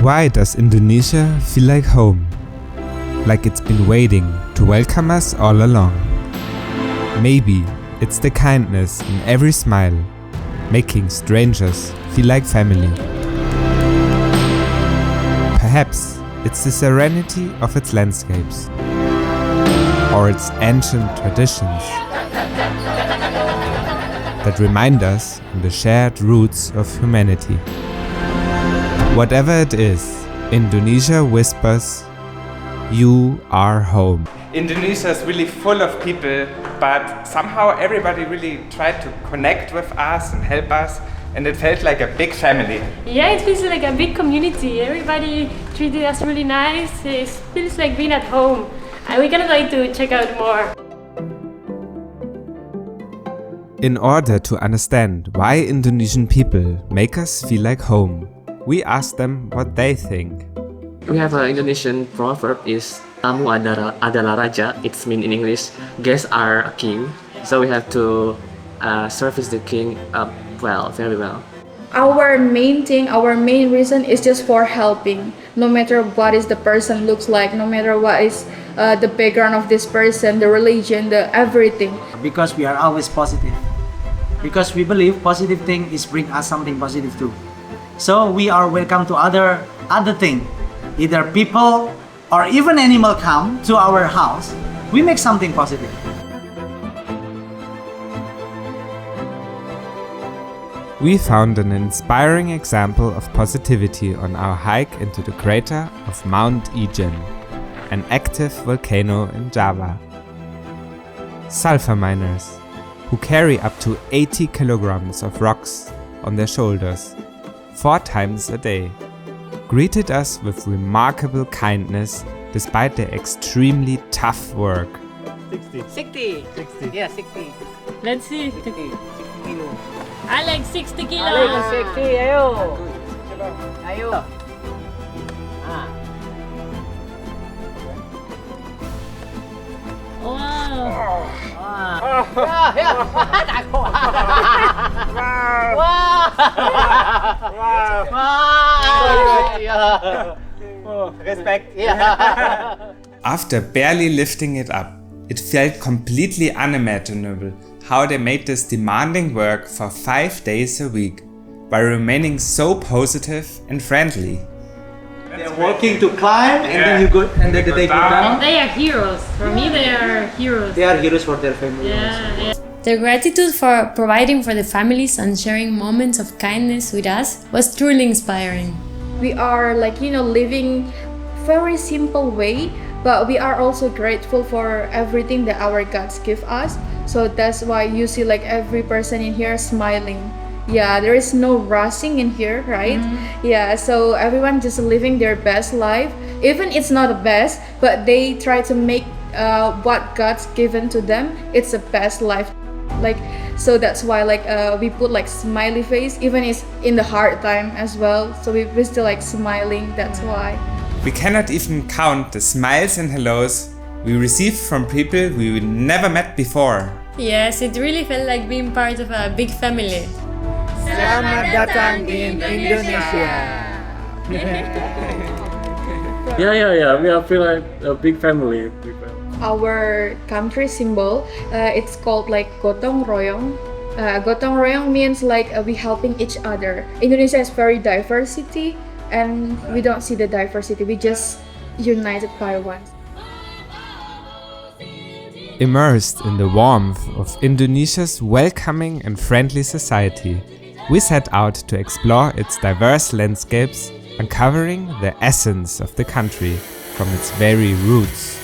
Why does Indonesia feel like home? Like it's been waiting to welcome us all along. Maybe it's the kindness in every smile, making strangers feel like family. Perhaps it's the serenity of its landscapes, or its ancient traditions that remind us of the shared roots of humanity. Whatever it is, Indonesia whispers, "You are home." Indonesia is really full of people, but somehow everybody really tried to connect with us and help us, and it felt like a big family. Yeah, it feels like a big community. Everybody treated us really nice. It feels like being at home. And we kind of like to check out more. In order to understand why Indonesian people make us feel like home, we asked them what they think. We have an Indonesian proverb is tamu adalah raja. It's mean in English, guests are a king. So we have to service the king very well. Our main thing, our main reason is just for helping. No matter what is the person looks like, no matter what is the background of this person, the religion, the everything. Because we are always positive. Because we believe positive thing is bring us something positive too. So we are welcome to other thing. Either people or even animal come to our house, we make something positive. We found an inspiring example of positivity on our hike into the crater of Mount Ijen, an active volcano in Java. Sulfur miners, who carry up to 80 kilograms of rocks on their shoulders 4 times a day, greeted us with remarkable kindness despite their extremely tough work. 60. Yeah, 60. Let's see. 60 kilo. Alex, 60 kilos. Alex, 60. Ayo. Ayo. Wow. Respect. After barely lifting it up, it felt completely unimaginable how they made this demanding work for 5 days a week by remaining so positive and friendly. They're working to climb and then you go and then they go down. They are heroes. For me, they are heroes. They are heroes for their family. Yeah. Their gratitude for providing for the families and sharing moments of kindness with us was truly inspiring. We are living very simple way, but we are also grateful for everything that our gods give us. So that's why you see every person in here smiling. Yeah, there is no rushing in here, right? Mm-hmm. Yeah, so everyone just living their best life. Even it's not the best, but they try to make what God's given to them, it's the best life. So that's why we put smiley face, even it's in the hard time as well. So we still smiling, that's why. We cannot even count the smiles and hellos we received from people we never met before. Yes, it really felt like being part of a big family. Selamat datang di Indonesia. Yeah. We feel like a big family. Our country symbol, it's called gotong royong. Gotong royong means we helping each other. Indonesia is very diversity, and we don't see the diversity. We just united by one. Immersed in the warmth of Indonesia's welcoming and friendly society, we set out to explore its diverse landscapes, uncovering the essence of the country from its very roots.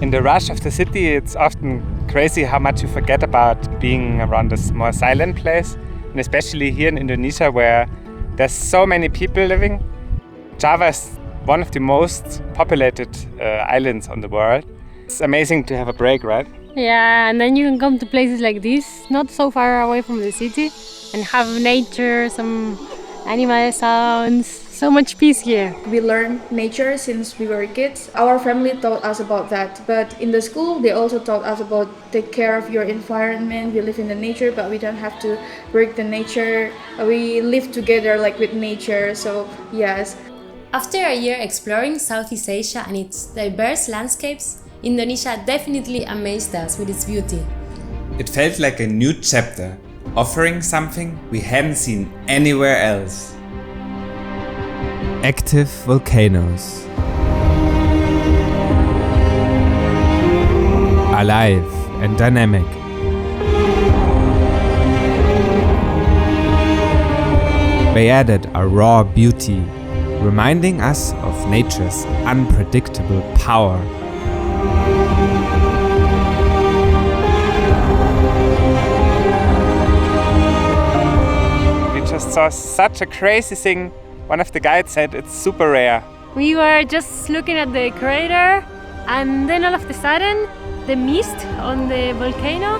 In the rush of the city, it's often crazy how much you forget about being around this more silent place. And especially here in Indonesia, where there's so many people living. Java is one of the most populated islands on the world. It's amazing to have a break, right? Yeah, and then you can come to places like this, not so far away from the city, and have nature, some animal sounds, so much peace here. We learn nature since we were kids. Our family taught us about that, but in the school they also taught us about take care of your environment. We live in the nature, but we don't have to break the nature. We live together like with nature, so yes. After a year exploring Southeast Asia and its diverse landscapes, Indonesia definitely amazed us with its beauty. It felt like a new chapter, offering something we hadn't seen anywhere else. Active volcanoes. Alive and dynamic. They added a raw beauty, reminding us of nature's unpredictable power. We just saw such a crazy thing. One of the guides said it's super rare. We were just looking at the crater, and then all of a sudden, the mist on the volcano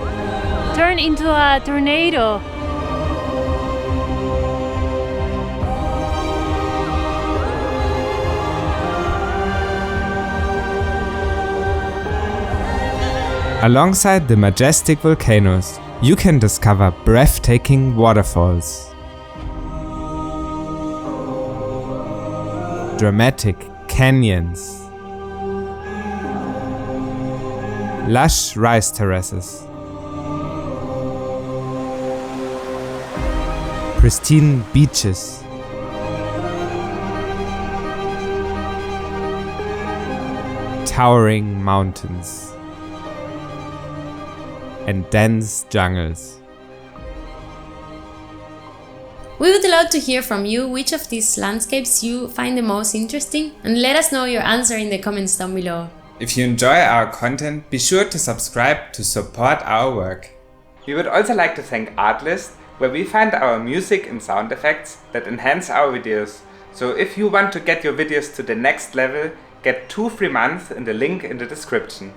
turned into a tornado. Alongside the majestic volcanoes, you can discover breathtaking waterfalls, dramatic canyons, lush rice terraces, pristine beaches, towering mountains, and dense jungles. We would love to hear from you which of these landscapes you find the most interesting, and let us know your answer in the comments down below. If you enjoy our content, be sure to subscribe to support our work. We would also like to thank Artlist, where we find our music and sound effects that enhance our videos. So if you want to get your videos to the next level, get 2 free months in the link in the description.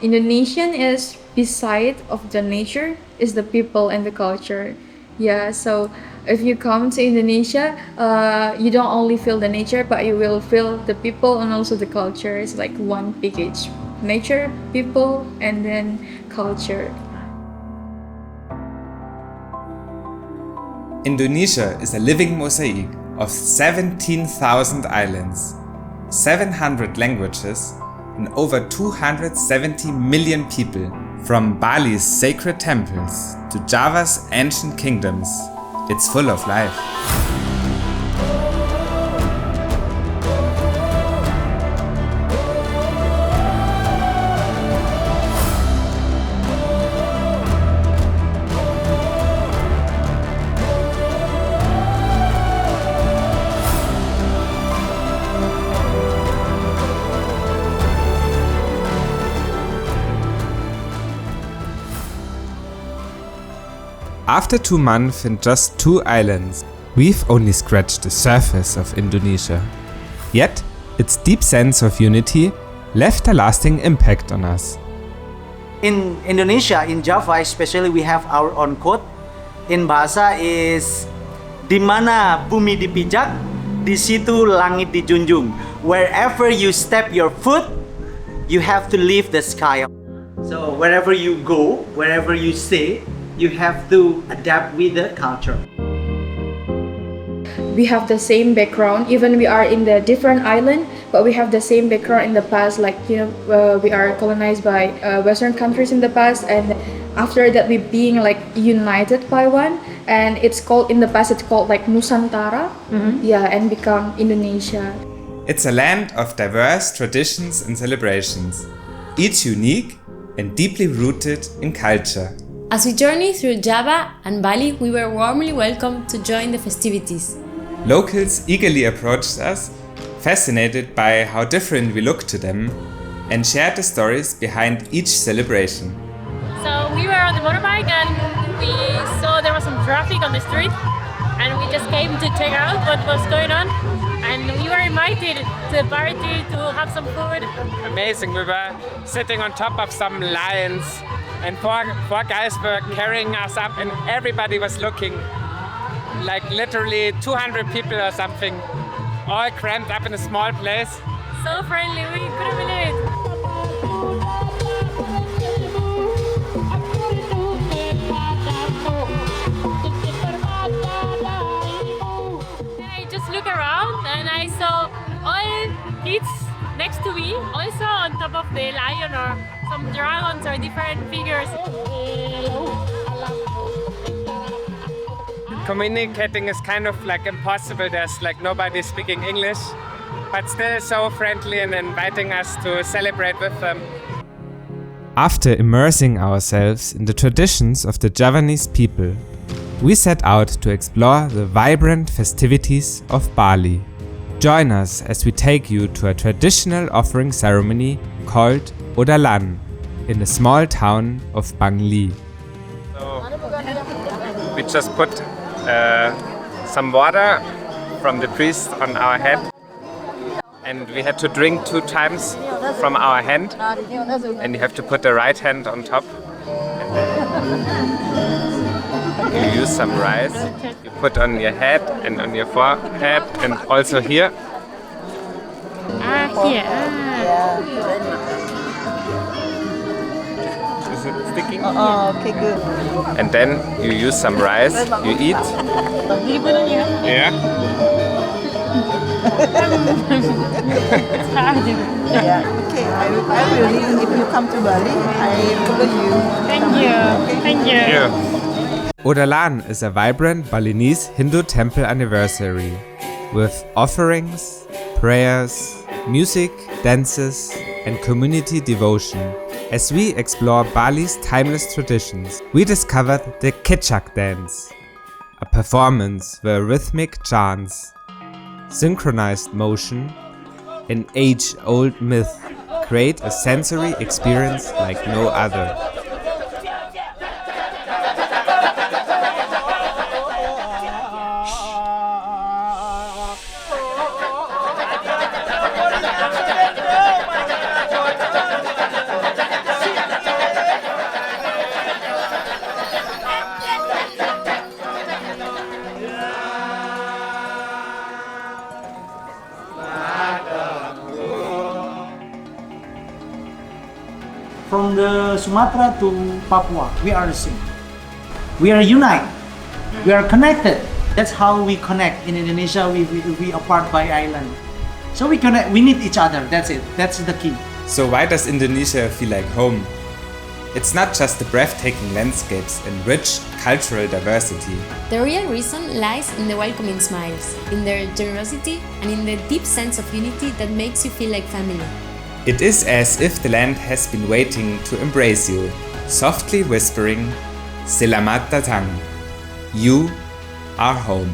Indonesian is beside of the nature is the people and the culture. Yeah, so if you come to Indonesia, you don't only feel the nature, but you will feel the people and also the culture. It's like one package: nature, people, and then culture. Indonesia is a living mosaic of 17,000 islands, 700 languages, and over 270 million people. From Bali's sacred temples to Java's ancient kingdoms, it's full of life. After 2 months in just 2 islands, we've only scratched the surface of Indonesia. Yet, its deep sense of unity left a lasting impact on us. In Indonesia, in Java especially, we have our own quote. In bahasa is, di mana bumi dipijak, di situ langit dijunjung. Wherever you step your foot, you have to leave the sky. So wherever you go, wherever you stay, you have to adapt with the culture. We have the same background, even we are in the different island, but we have the same background in the past. Like, you know, we are colonized by Western countries in the past, and after that we being like united by one, and it's called, in the past it's called like Nusantara, yeah, and become Indonesia. It's a land of diverse traditions and celebrations, each unique and deeply rooted in culture. As we journey through Java and Bali, we were warmly welcomed to join the festivities. Locals eagerly approached us, fascinated by how different we look to them, and shared the stories behind each celebration. So we were on the motorbike and we saw there was some traffic on the street and we just came to check out what was going on, and we were invited to the party to have some food. Amazing, we were sitting on top of some lions and four guys were carrying us up and everybody was looking, like literally 200 people or something, all crammed up in a small place. So friendly, we couldn't believe it. I just look around and I saw all kids next to me, also on top of the lion or some dragons or different figures. Communicating is kind of like impossible, there's like nobody speaking English, but still so friendly and inviting us to celebrate with them. After immersing ourselves in the traditions of the Javanese people, we set out to explore the vibrant festivities of Bali. Join us as we take you to a traditional offering ceremony called Odalan in the small town of Bangli. So we just put some water from the priest on our head, and we had to drink 2 times from our hand, and you have to put the right hand on top. You use some rice, you put on your head and on your forehead and also here. Here. Is it sticking? Oh, okay, good. And then you use some rice, you eat. Yeah. It's hard. Yeah, okay. I will, if you come to Bali, I follow you. Thank you. Thank you. Yeah. Odalan is a vibrant Balinese Hindu temple anniversary with offerings, prayers, music, dances, and community devotion. As we explore Bali's timeless traditions, we discovered the Kecak dance, a performance where rhythmic chants, synchronized motion, and age-old myth create a sensory experience like no other. From the Sumatra to Papua, we are the same. We are united. We are connected. That's how we connect. In Indonesia, we apart by island. So we connect. We need each other. That's it. That's the key. So why does Indonesia feel like home? It's not just the breathtaking landscapes and rich cultural diversity. The real reason lies in the welcoming smiles, in their generosity, and in the deep sense of unity that makes you feel like family. It is as if the land has been waiting to embrace you, softly whispering, "Selamat datang. You are home."